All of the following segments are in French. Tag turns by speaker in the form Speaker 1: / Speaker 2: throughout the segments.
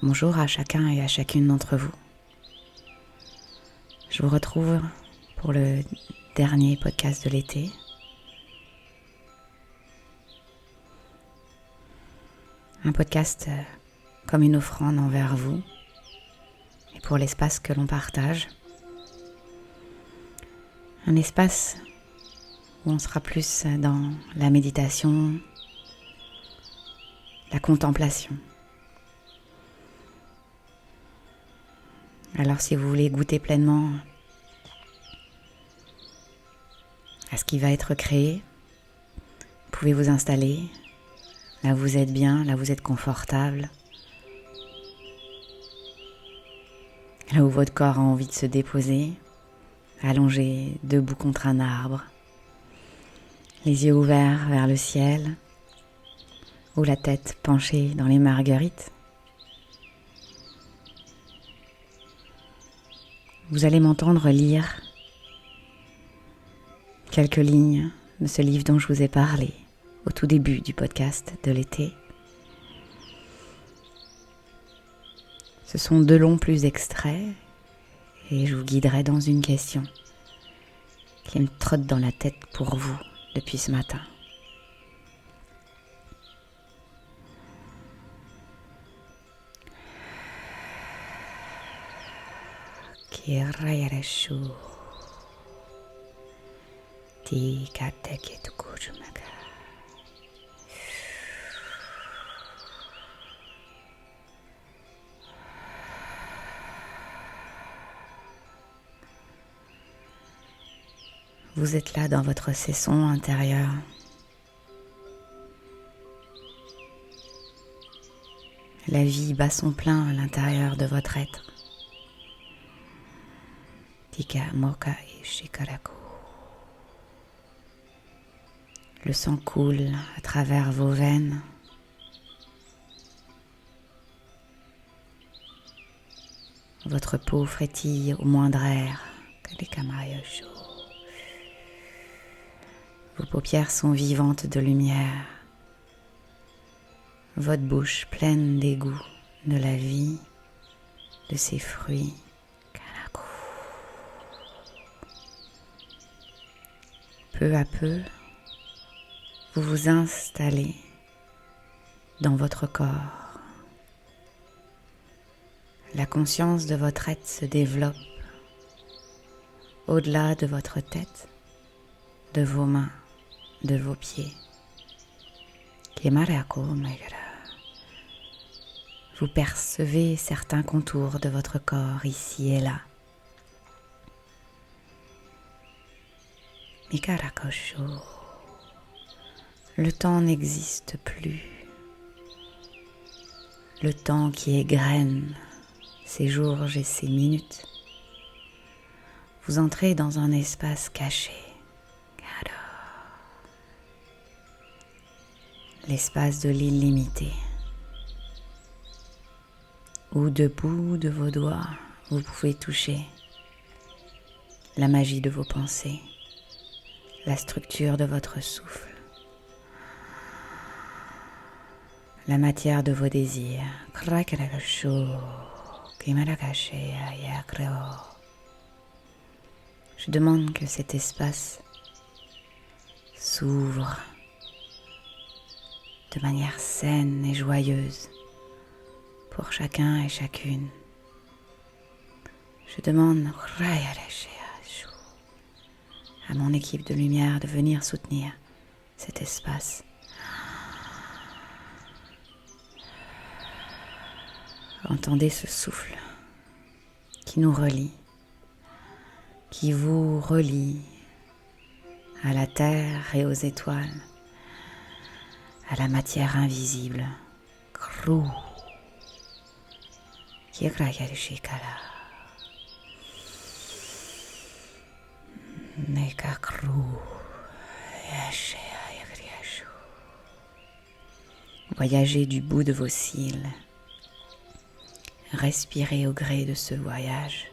Speaker 1: Bonjour à chacun et à chacune d'entre vous. Je vous retrouve pour le dernier podcast de l'été. Un podcast comme une offrande envers vous et pour l'espace que l'on partage. Un espace où on sera plus dans la méditation, la contemplation. Alors si vous voulez goûter pleinement à ce qui va être créé, vous pouvez vous installer. Là vous êtes bien, là vous êtes confortable. Là où votre corps a envie de se déposer, allongé, debout contre un arbre. Les yeux ouverts vers le ciel, ou la tête penchée dans les marguerites. Vous allez m'entendre lire quelques lignes de ce livre dont je vous ai parlé au tout début du podcast de l'été. Ce sont 2 longs plus extraits et je vous guiderai dans une question qui me trotte dans la tête pour vous depuis ce matin. Kirayareshu Ti kateketukurumaga. Vous êtes là dans votre cesson intérieur. La vie bat son plein à l'intérieur de votre être. Tika moka et shikaraku. Le sang coule à travers vos veines. Votre peau frétille au moindre air. Vos paupières sont vivantes de lumière. Votre bouche pleine des goûts de la vie, de ses fruits. Peu à peu, vous vous installez dans votre corps. La conscience de votre être se développe au-delà de votre tête, de vos mains, de vos pieds. Vous percevez certains contours de votre corps ici et là. Le temps n'existe plus. Le temps qui égrène ces jours et ces minutes. Vous entrez dans un espace caché. L'espace de l'illimité. Où de bout de vos doigts, vous pouvez toucher la magie de vos pensées, la structure de votre souffle, la matière de vos désirs. Je demande que cet espace s'ouvre de manière saine et joyeuse pour chacun et chacune. Je demande à mon équipe de lumière de venir soutenir cet espace. Entendez ce souffle qui nous relie, qui vous relie à la terre et aux étoiles, à la matière invisible. Voyagez du bout de vos cils. Respirez au gré de ce voyage.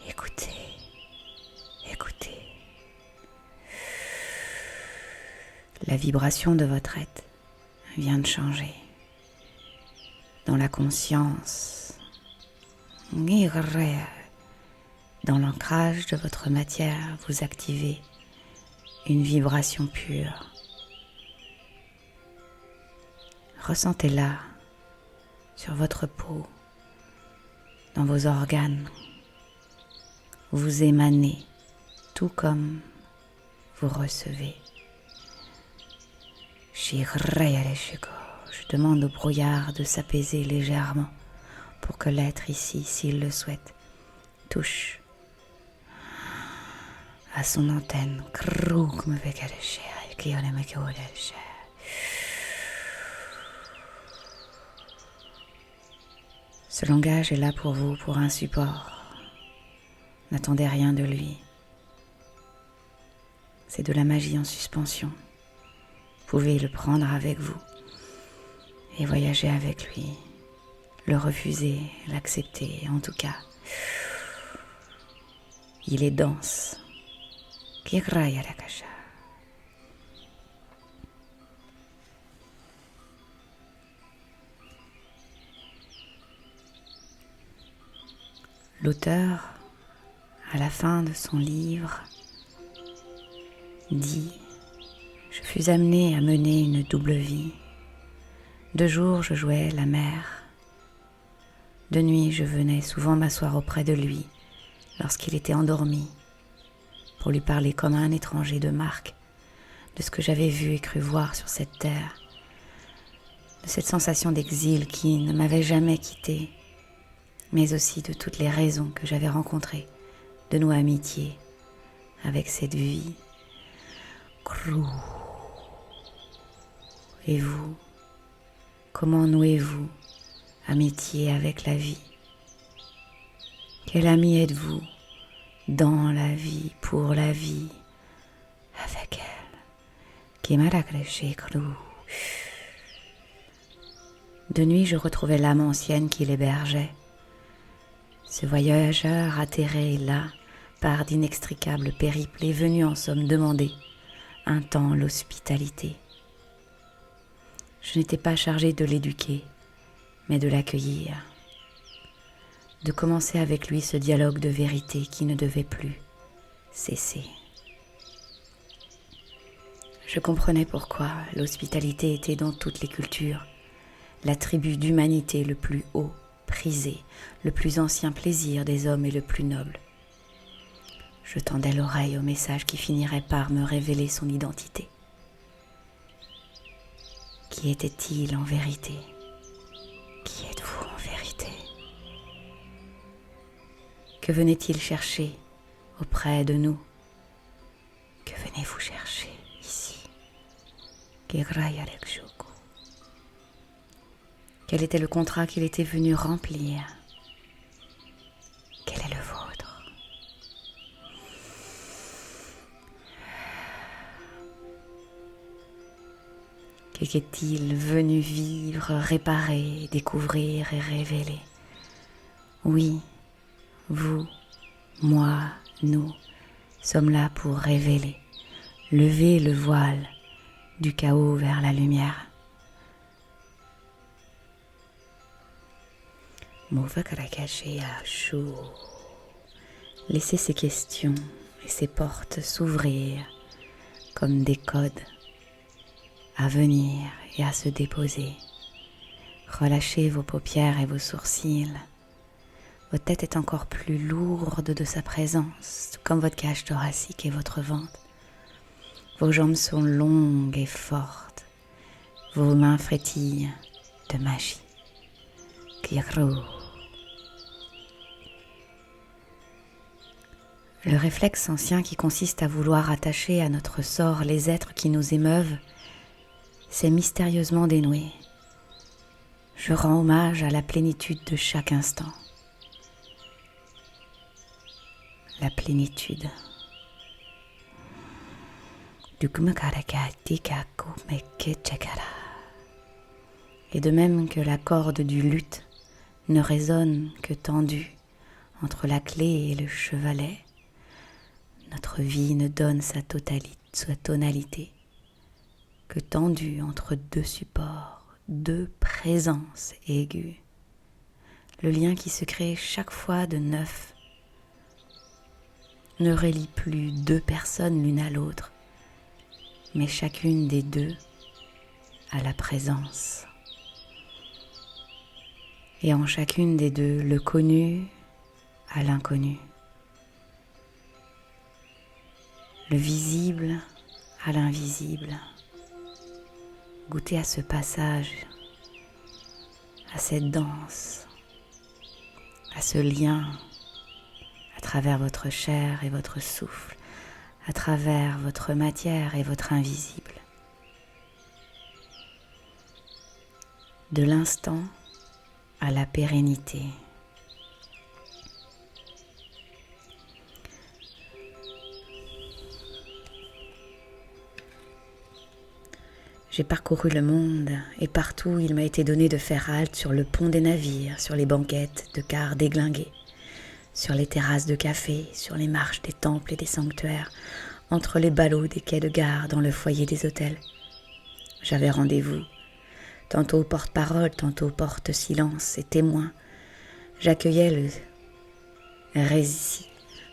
Speaker 1: Écoutez, écoutez. La vibration de votre être vient de changer. dans la conscience, dans l'ancrage de votre matière, vous activez une vibration pure. Ressentez-la sur votre peau, dans vos organes. Vous émanez tout comme vous recevez. Je demande au brouillard de s'apaiser légèrement pour que l'être ici, s'il le souhaite, touche à son antenne. Ce langage est là pour vous, pour un support. N'attendez rien de lui. C'est de la magie en suspension. Vous pouvez le prendre avec vous et voyager avec lui. Le refuser, l'accepter, en tout cas. Il est dense. L'auteur, à la fin de son livre, dit « Je fus amené à mener une double vie. De jour, je jouais la mer. De nuit, je venais souvent m'asseoir auprès de lui lorsqu'il était endormi pour lui parler comme à un étranger de Marc, de ce que j'avais vu et cru voir sur cette terre, de cette sensation d'exil qui ne m'avait jamais quitté, mais aussi de toutes les raisons que j'avais rencontrées de nouer amitié avec cette vie. Et vous, comment nouez-vous amitié avec la vie? Quel ami êtes-vous dans la vie, pour la vie, avec elle? De nuit, je retrouvais l'âme ancienne qui l'hébergeait. Ce voyageur atterré là, par d'inextricables périples, est venu en somme demander un temps l'hospitalité. Je n'étais pas chargée de l'éduquer, mais de l'accueillir, de commencer avec lui ce dialogue de vérité qui ne devait plus cesser. Je comprenais pourquoi l'hospitalité était dans toutes les cultures l'attribut d'humanité le plus haut, prisé, le plus ancien plaisir des hommes et le plus noble. Je tendais l'oreille au message qui finirait par me révéler son identité. Qui était-il en vérité? Qui êtes-vous en vérité? Que venait-il chercher auprès de nous? Que venez-vous chercher ici? Quel était le contrat qu'il était venu remplir? Quel est le vôtre? Qu'est-il venu vivre, réparer, découvrir et révéler? Oui, vous, moi, nous sommes là pour révéler, lever le voile du chaos vers la lumière. Laissez ces questions et ces portes s'ouvrir comme des codes à venir et à se déposer. Relâchez vos paupières et vos sourcils. Votre tête est encore plus lourde de sa présence, tout comme votre cage thoracique et votre ventre. Vos jambes sont longues et fortes. Vos mains frétillent de magie. Le réflexe ancien qui consiste à vouloir attacher à notre sort les êtres qui nous émeuvent s'est mystérieusement dénoué. Je rends hommage à la plénitude de chaque instant. La plénitude. Et de même que la corde du luth ne résonne que tendue entre la clé et le chevalet, notre vie ne donne sa tonalité que tendue entre deux supports, deux présences aiguës. le lien qui se crée chaque fois de neuf, ne relie plus deux personnes l'une à l'autre, mais chacune des deux à la présence. Et en chacune des deux, le connu à l'inconnu, le visible à l'invisible. Goûtez à ce passage, à cette danse, à ce lien à travers votre chair et votre souffle, à travers votre matière et votre invisible. De l'instant à la pérennité. J'ai parcouru le monde et partout il m'a été donné de faire halte sur le pont des navires, sur les banquettes de cars déglingués, sur les terrasses de café, sur les marches des temples et des sanctuaires, entre les ballots des quais de gare, dans le foyer des hôtels. J'avais rendez-vous, tantôt porte-parole, tantôt porte-silence et témoin. J'accueillais le récit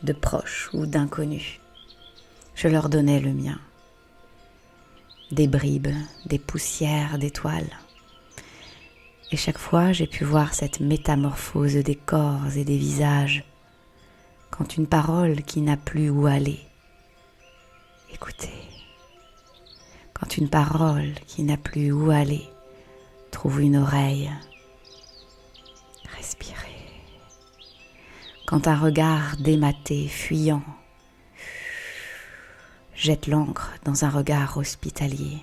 Speaker 1: de proches ou d'inconnus. Je leur donnais le mien. Des bribes, des poussières d'étoiles. Et chaque fois, j'ai pu voir cette métamorphose des corps et des visages. Quand une parole qui n'a plus où aller. Écoutez. Quand une parole qui n'a plus où aller trouve une oreille. Respirez. Quand un regard dématé, fuyant, jette l'encre dans un regard hospitalier.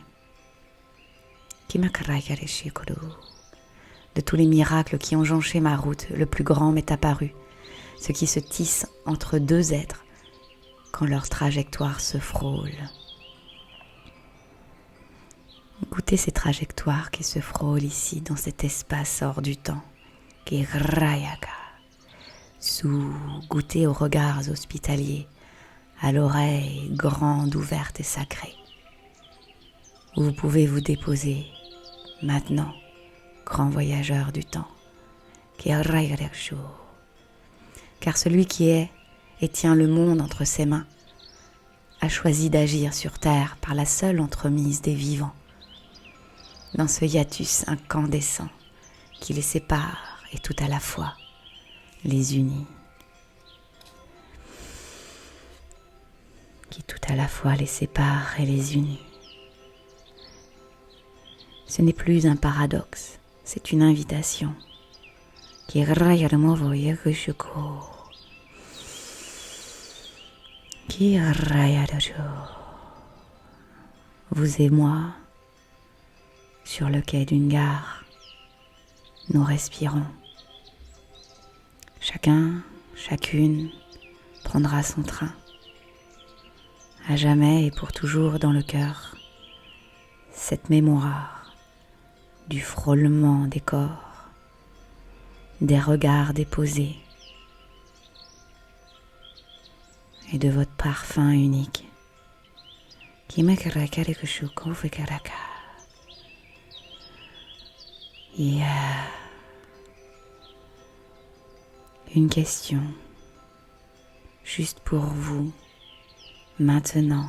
Speaker 1: De tous les miracles qui ont jonché ma route, le plus grand m'est apparu, ce qui se tisse entre deux êtres quand leur trajectoire se frôle. Goûtez ces trajectoires qui se frôlent ici dans cet espace hors du temps. Goûtez aux regards hospitaliers, à l'oreille grande, ouverte et sacrée. Vous pouvez vous déposer maintenant, grand voyageur du temps. Car celui qui est et tient le monde entre ses mains a choisi d'agir sur terre par la seule entremise des vivants. Dans ce hiatus incandescent qui les sépare et tout à la fois les unit. Qui tout à la fois les sépare et les unit. Ce n'est plus un paradoxe, c'est une invitation. Vous et moi, sur le quai d'une gare, nous respirons. Chacun, chacune prendra son train. À jamais et pour toujours dans le cœur, cette mémoire du frôlement des corps, des regards déposés et de votre parfum unique. Une question, juste pour vous, maintenant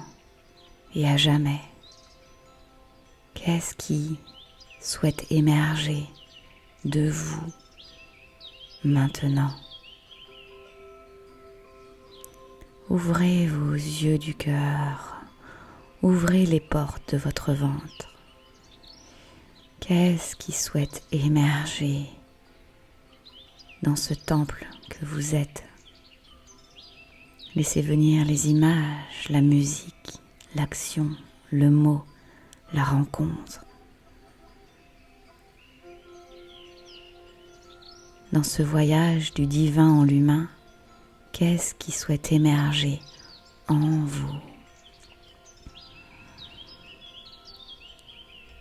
Speaker 1: et à jamais. Qu'est-ce qui souhaite émerger de vous maintenant? Ouvrez vos yeux du cœur, ouvrez les portes de votre ventre. Qu'est-ce qui souhaite émerger dans ce temple que vous êtes? Laissez venir les images, la musique, l'action, le mot, la rencontre. Dans ce voyage du divin en l'humain, qu'est-ce qui souhaite émerger en vous?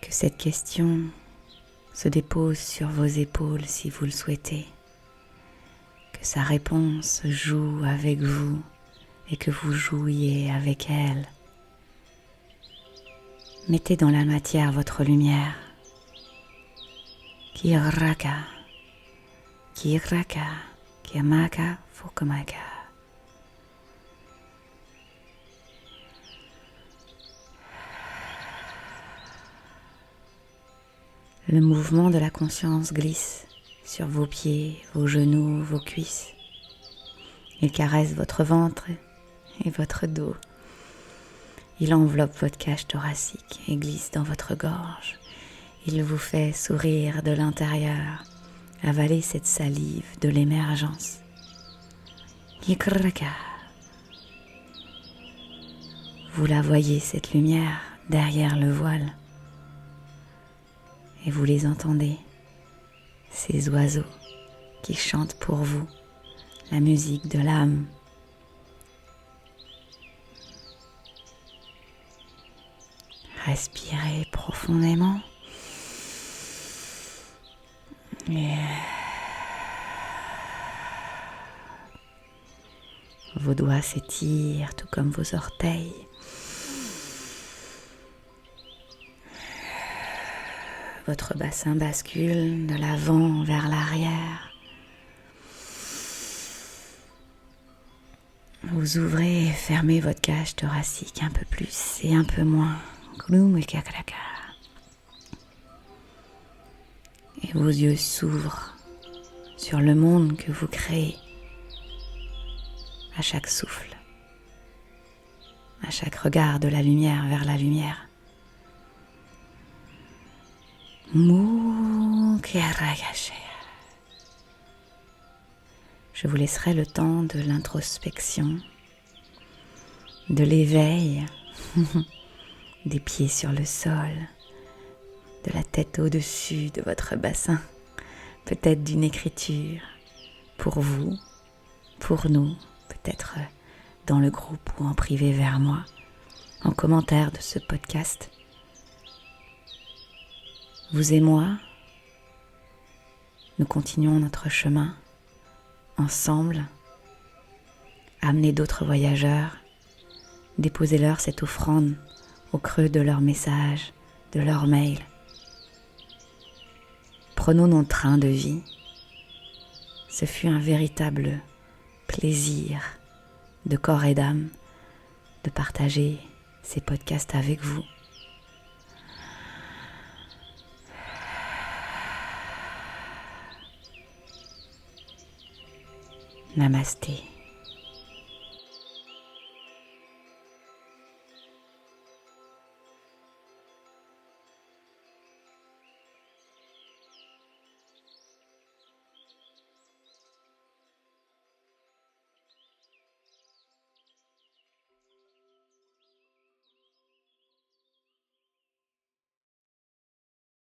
Speaker 1: Que cette question se dépose sur vos épaules si vous le souhaitez. Que sa réponse joue avec vous et que vous jouiez avec elle. Mettez dans la matière votre lumière. Kiraka, Kiraka, Kiamaka, Fukumaka. Le mouvement de la conscience glisse sur vos pieds, vos genoux, vos cuisses. Il caresse votre ventre et votre dos. Il enveloppe votre cage thoracique et glisse dans votre gorge. Il vous fait sourire de l'intérieur, avaler cette salive de l'émergence. Ikraka. Vous la voyez, cette lumière, derrière le voile. Et vous les entendez, ces oiseaux qui chantent pour vous la musique de l'âme. Respirez profondément. Et vos doigts s'étirent tout comme vos orteils. Votre bassin bascule de l'avant vers l'arrière. Vous ouvrez et fermez votre cage thoracique un peu plus et un peu moins. Et vos yeux s'ouvrent sur le monde que vous créez à chaque souffle, à chaque regard de la lumière vers la lumière. Je vous laisserai le temps de l'introspection, de l'éveil, des pieds sur le sol, de la tête au-dessus de votre bassin, peut-être d'une écriture pour vous, pour nous, peut-être dans le groupe ou en privé vers moi, en commentaire de ce podcast. Vous et moi, nous continuons notre chemin ensemble. Amenez d'autres voyageurs, déposez-leur cette offrande au creux de leur message, de leur mail. Prenons notre train de vie. Ce fut un véritable plaisir de corps et d'âme de partager ces podcasts avec vous. Namasté.